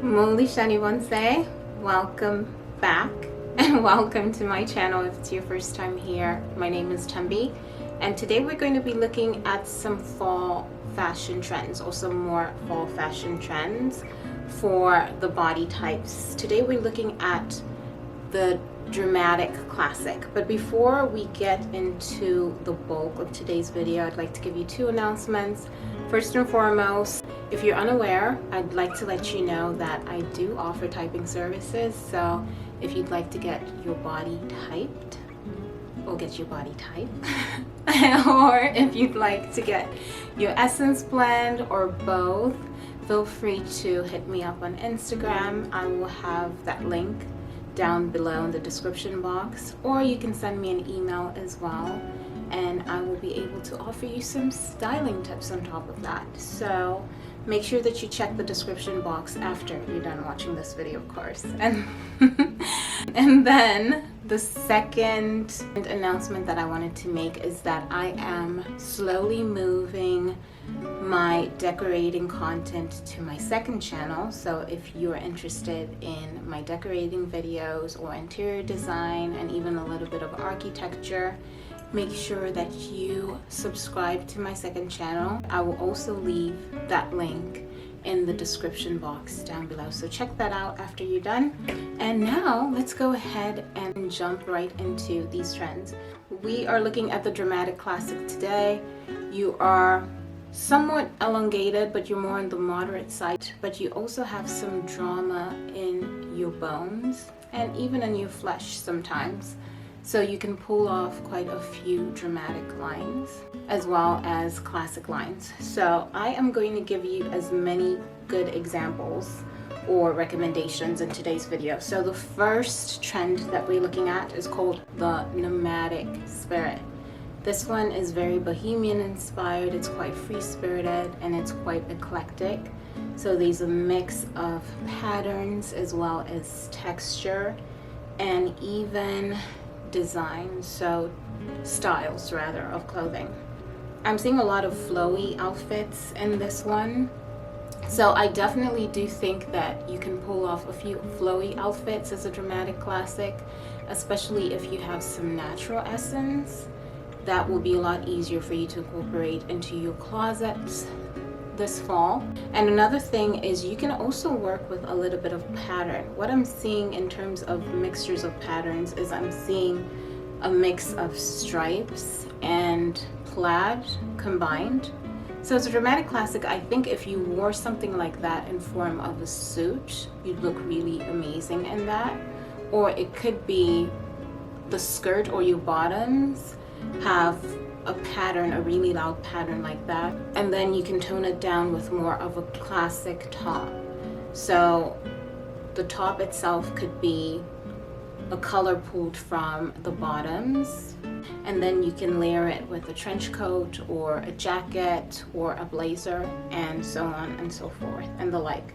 Muli Shani Bonsai, welcome back and welcome to my channel. If it's your first time here, my name is Tembi, and today we're going to be looking at some fall fashion trends, or some more fall fashion trends for the body types. Today we're looking at the dramatic classic, but before we get into the bulk of today's video, I'd like to give you two announcements. First and foremost, if you're unaware, I'd like to let you know that I do offer typing services. So if you'd like to get your body typed, or get your body typed, or if you'd like to get your essence blend, or both, feel free to hit me up on Instagram. I will have that link down below in the description box, or you can send me an email as well, and I will be able to offer you some styling tips on top of that. So make sure that you check the description box after you're done watching this video, of course. And then the second announcement that I wanted to make is that I am slowly moving my decorating content to my second channel. So if you're interested in my decorating videos or interior design and even a little bit of architecture, make sure that you subscribe to my second channel. I will also leave that link in the description box down below, so check that out after you're done. And now let's go ahead and jump right into these trends. We are looking at the dramatic classic today. You are somewhat elongated, but you're more on the moderate side, but you also have some drama in your bones and even in your flesh sometimes. So you can pull off quite a few dramatic lines as well as classic lines. So I am going to give you as many good examples or recommendations in today's video. So the first trend that we're looking at is called the Nomadic spirit. This one is very bohemian inspired, it's quite free spirited, and it's quite eclectic. So there's a mix of patterns as well as texture and even design, so styles rather, of clothing. I'm seeing a lot of flowy outfits in this one, so I definitely do think that you can pull off a few flowy outfits as a dramatic classic, especially if you have some natural essence. That will be a lot easier for you to incorporate into your closets this fall. And another thing is you can also work with a little bit of pattern. What I'm seeing in terms of mixtures of patterns is I'm seeing a mix of stripes and plaid combined. So as a dramatic classic, I think if you wore something like that in form of a suit, you'd look really amazing in that. Or it could be the skirt or your bottoms have a pattern, a really loud pattern like that, and then you can tone it down with more of a classic top. So the top itself could be a color pulled from the bottoms, and then you can layer it with a trench coat or a jacket or a blazer, and so on and so forth and the like.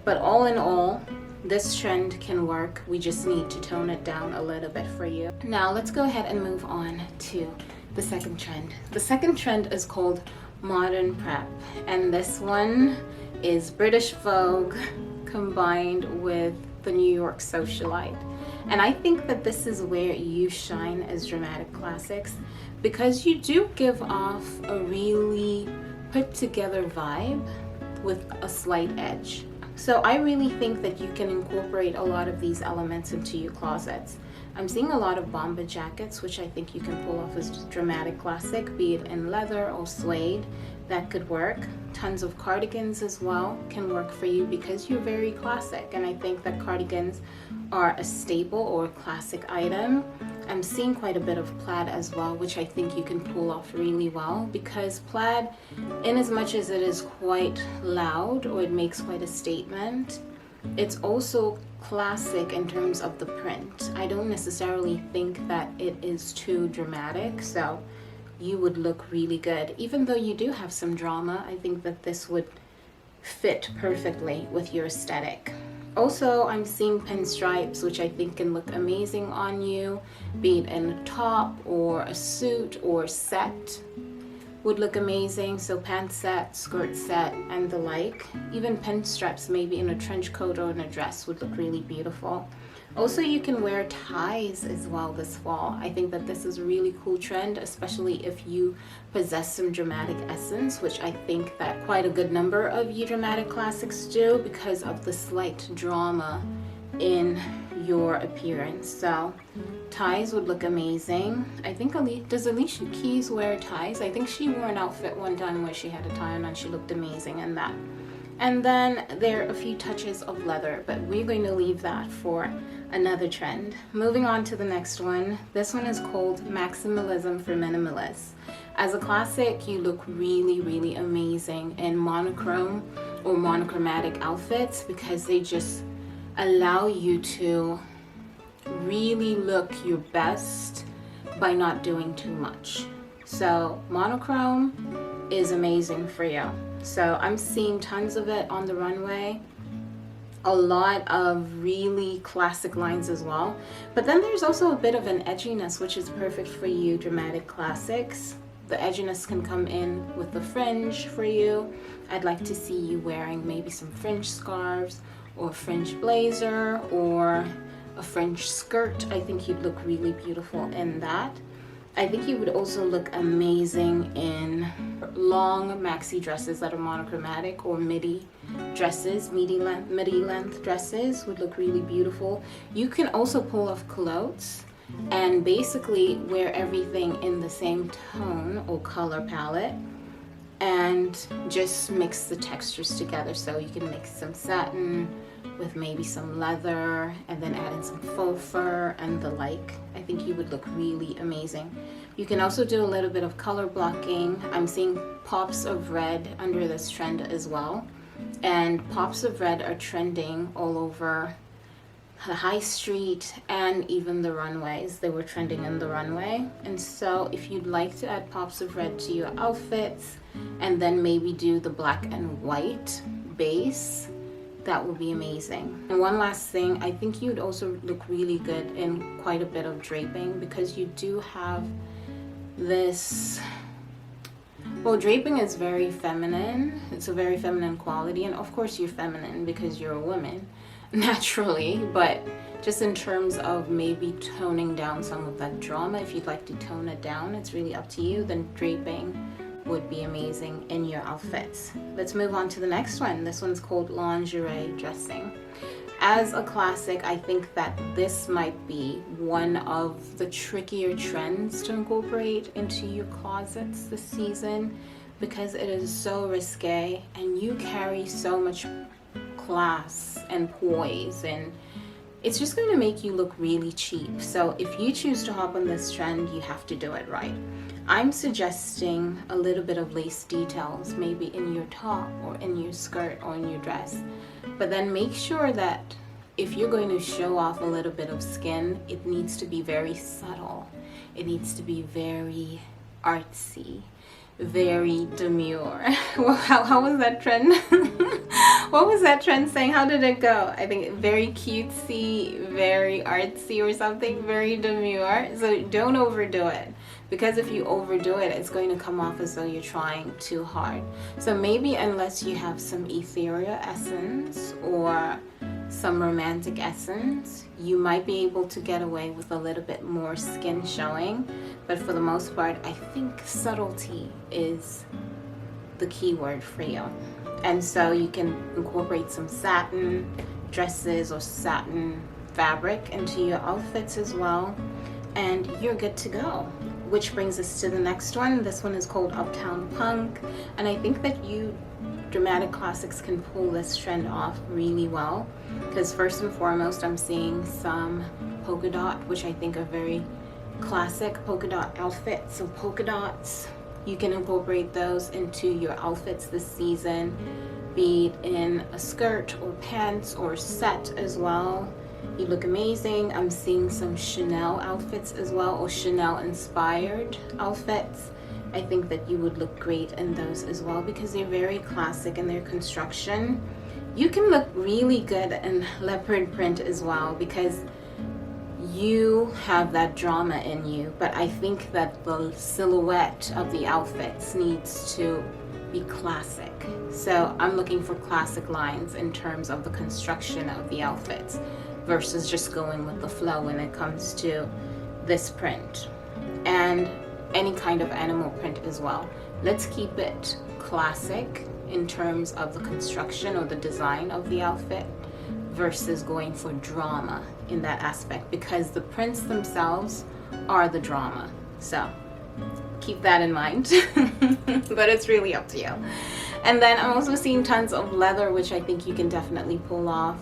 But all in all, this trend can work. We just need to tone it down a little bit for you. Now let's go ahead and move on to the second trend. The second trend is called modern prep, and this one is British Vogue combined with the New York socialite. And I think that this is where you shine as dramatic classics, because you do give off a really put together vibe with a slight edge. So I really think that you can incorporate a lot of these elements into your closets. I'm seeing a lot of bomber jackets, which I think you can pull off as dramatic classic, be it in leather or suede. That could work. Tons of cardigans as well can work for you because you're very classic, and I think that cardigans are a staple or a classic item. I'm seeing quite a bit of plaid as well, which I think you can pull off really well, because plaid, in as much as it is quite loud or it makes quite a statement, it's also classic in terms of the print. I don't necessarily think that it is too dramatic, so you would look really good. Even though you do have some drama, I think that this would fit perfectly with your aesthetic. Also, I'm seeing pinstripes, which I think can look amazing on you, be it in a top or a suit or set, would look amazing. So pant set, skirt set, and the like. Even pin straps, maybe in a trench coat or in a dress, would look really beautiful. Also, you can wear ties as well this fall. I think that this is a really cool trend, especially if you possess some dramatic essence, which I think that quite a good number of you dramatic classics do because of the slight drama in your appearance. So ties would look amazing. I think does Alicia Keys wear ties? I think she wore an outfit one time where she had a tie on and she looked amazing in that. And then there are a few touches of leather, but we're going to leave that for another trend. Moving on to the next one. This one is called Maximalism for Minimalists. As a classic, you look really, really amazing in monochrome or monochromatic outfits because they just allow you to really look your best by not doing too much. So monochrome is amazing for you. So I'm seeing tons of it on the runway. A lot of really classic lines as well. But then there's also a bit of an edginess, which is perfect for you dramatic classics. The edginess can come in with the fringe for you. I'd like to see you wearing maybe some fringe scarves or a fringe blazer or a fringe skirt. I think you'd look really beautiful in that. I think you would also look amazing in long maxi dresses that are monochromatic or midi dresses, midi length dresses would look really beautiful. You can also pull off culottes and basically wear everything in the same tone or color palette and just mix the textures together. So you can mix some satin with maybe some leather and then add in some faux fur and the like. I think you would look really amazing. You can also do a little bit of color blocking. I'm seeing pops of red under this trend as well. And pops of red are trending all over the high street and even the runways. They were trending in the runway. And so if you'd like to add pops of red to your outfits and then maybe do the black and white base, that would be amazing. And one last thing, I think you'd also look really good in quite a bit of draping because you do have this, well, draping is very feminine. It's a very feminine quality, and of course you're feminine because you're a woman naturally, but just in terms of maybe toning down some of that drama, if you'd like to tone it down, it's really up to you. Then draping would be amazing in your outfits. Let's move on to the next one. This one's called lingerie dressing. As a classic, I think that this might be one of the trickier trends to incorporate into your closets this season because it is so risque and you carry so much class and poise, and it's just going to make you look really cheap. So if you choose to hop on this trend, you have to do it right. I'm suggesting a little bit of lace details, maybe in your top or in your skirt or in your dress. But then make sure that if you're going to show off a little bit of skin, it needs to be very subtle. It needs to be very artsy, very demure. Well, how was that trend? What was that trend saying? How did it go? I think very cutesy, very artsy or something, very demure. So don't overdo it, because if you overdo it, it's going to come off as though you're trying too hard. So maybe unless you have some ethereal essence or some romantic essence, you might be able to get away with a little bit more skin showing. But for the most part, I think subtlety is the key word for you. And so you can incorporate some satin dresses or satin fabric into your outfits as well, and you're good to go. Which brings us to the next one. This one is called Uptown Punk, and I think that you dramatic classics can pull this trend off really well, because first and foremost I'm seeing some polka dot, which I think are very classic polka dot outfits. So polka dots, you can incorporate those into your outfits this season, be it in a skirt or pants or set as well. You look amazing. I'm seeing some Chanel outfits as well, or Chanel inspired outfits. I think that you would look great in those as well because they're very classic in their construction. You can look really good in leopard print as well because you have that drama in you, but I think that the silhouette of the outfits needs to be classic. So I'm looking for classic lines in terms of the construction of the outfits versus just going with the flow when it comes to this print and any kind of animal print as well. Let's keep it classic in terms of the construction or the design of the outfit versus going for drama in that aspect, because the prints themselves are the drama. So keep that in mind. But it's really up to you. And then I'm also seeing tons of leather, which I think you can definitely pull off.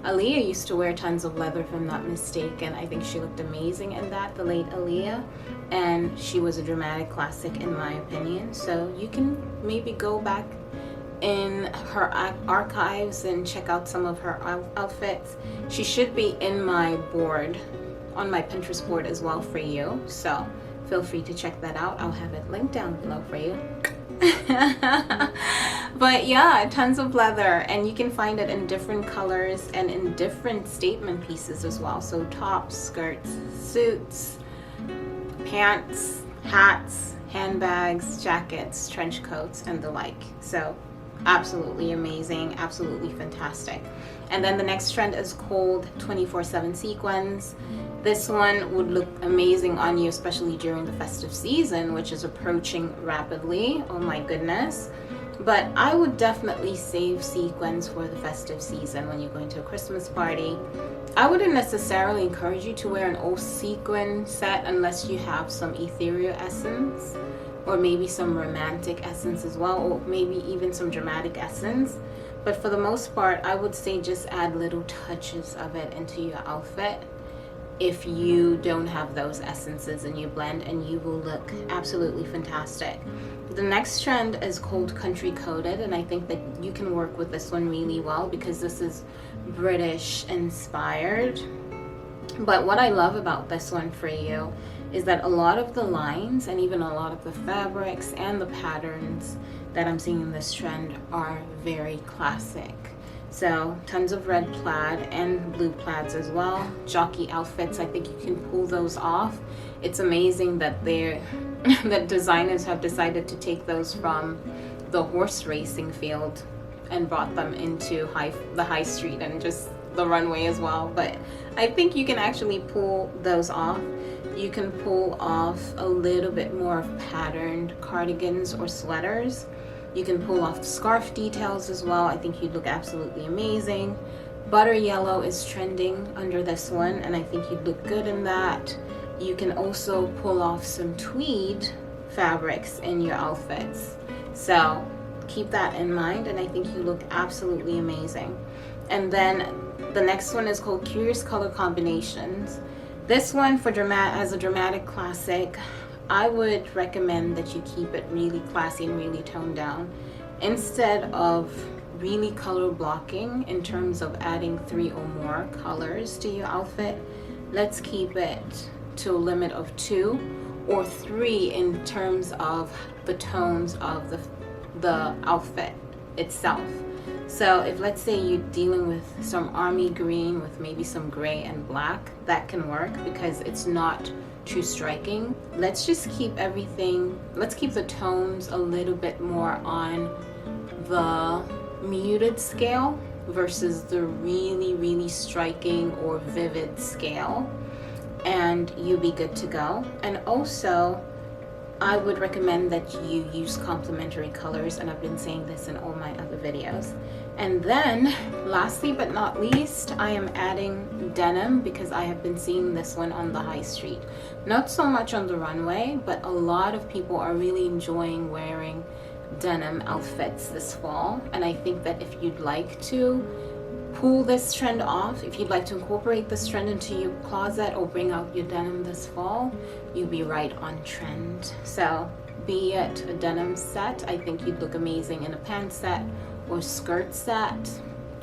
Aaliyah used to wear tons of leather, if I'm not mistaken. I think she looked amazing in that, the late Aaliyah, and she was a dramatic classic in my opinion. So you can maybe go back in her archives and check out some of her outfits. She should be in my board, on my Pinterest board as well for you, so feel free to check that out. I'll have it linked down below for you. But yeah, tons of leather, and you can find it in different colors and in different statement pieces as well. So tops, skirts, suits, pants, hats, handbags, jackets, trench coats, and the like. So absolutely amazing, absolutely fantastic. And then the next trend is called 24/7 sequins. This one would look amazing on you, especially during the festive season, which is approaching rapidly. Oh my goodness. But I would definitely save sequins for the festive season when you're going to a Christmas party. I wouldn't necessarily encourage you to wear an all sequin set unless you have some ethereal essence, or maybe some romantic essence as well, or maybe even some dramatic essence. But for the most part, I would say just add little touches of it into your outfit if you don't have those essences in your blend, and you will look absolutely fantastic. The next trend is called country coded, and I think that you can work with this one really well because this is British inspired. But what I love about this one for you is that a lot of the lines and even a lot of the fabrics and the patterns that I'm seeing in this trend are very classic. So tons of red plaid and blue plaids as well. Jockey outfits, I think you can pull those off. It's amazing that that designers have decided to take those from the horse racing field and brought them into the high street and just the runway as well. But I think you can actually pull those off. You can pull off a little bit more of patterned cardigans or sweaters. You can pull off scarf details as well. I think you'd look absolutely amazing. Butter yellow is trending under this one, and I think you'd look good in that. You can also pull off some tweed fabrics in your outfits. So keep that in mind, and I think you look absolutely amazing. And then the next one is called Curious Color Combinations. This one as a dramatic classic, I would recommend that you keep it really classy and really toned down. Instead of really color blocking in terms of adding 3 or more colors to your outfit, let's keep it to a limit of 2 or 3 in terms of the tones of the outfit itself. So if, let's say, you're dealing with some army green with maybe some gray and black, that can work because it's not too striking. Let's just keep let's keep the tones a little bit more on the muted scale versus the really, really striking or vivid scale, and you'll be good to go. And also, I would recommend that you use complementary colors, and I've been saying this in all my other videos. And then lastly but not least, I am adding denim because I have been seeing this one on the high street. Not so much on the runway, but a lot of people are really enjoying wearing denim outfits this fall. And I think that if you'd like to pull this trend off, if you'd like to incorporate this trend into your closet or bring out your denim this fall, you'll be right on trend. So be it a denim set, I think you'd look amazing in a pants set or skirt set.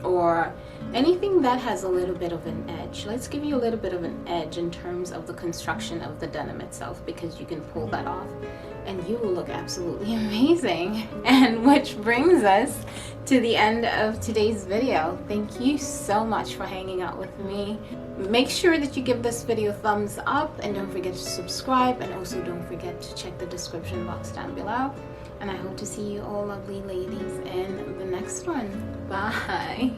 or anything that has a little bit of an edge. Let's give you a little bit of an edge in terms of the construction of the denim itself, because you can pull that off and you will look absolutely amazing. And which brings us to the end of today's video. Thank you so much for hanging out with me. Make sure that you give this video a thumbs up, and don't forget to subscribe, and also don't forget to check the description box down below. And I hope to see you all lovely ladies in the next one. Bye.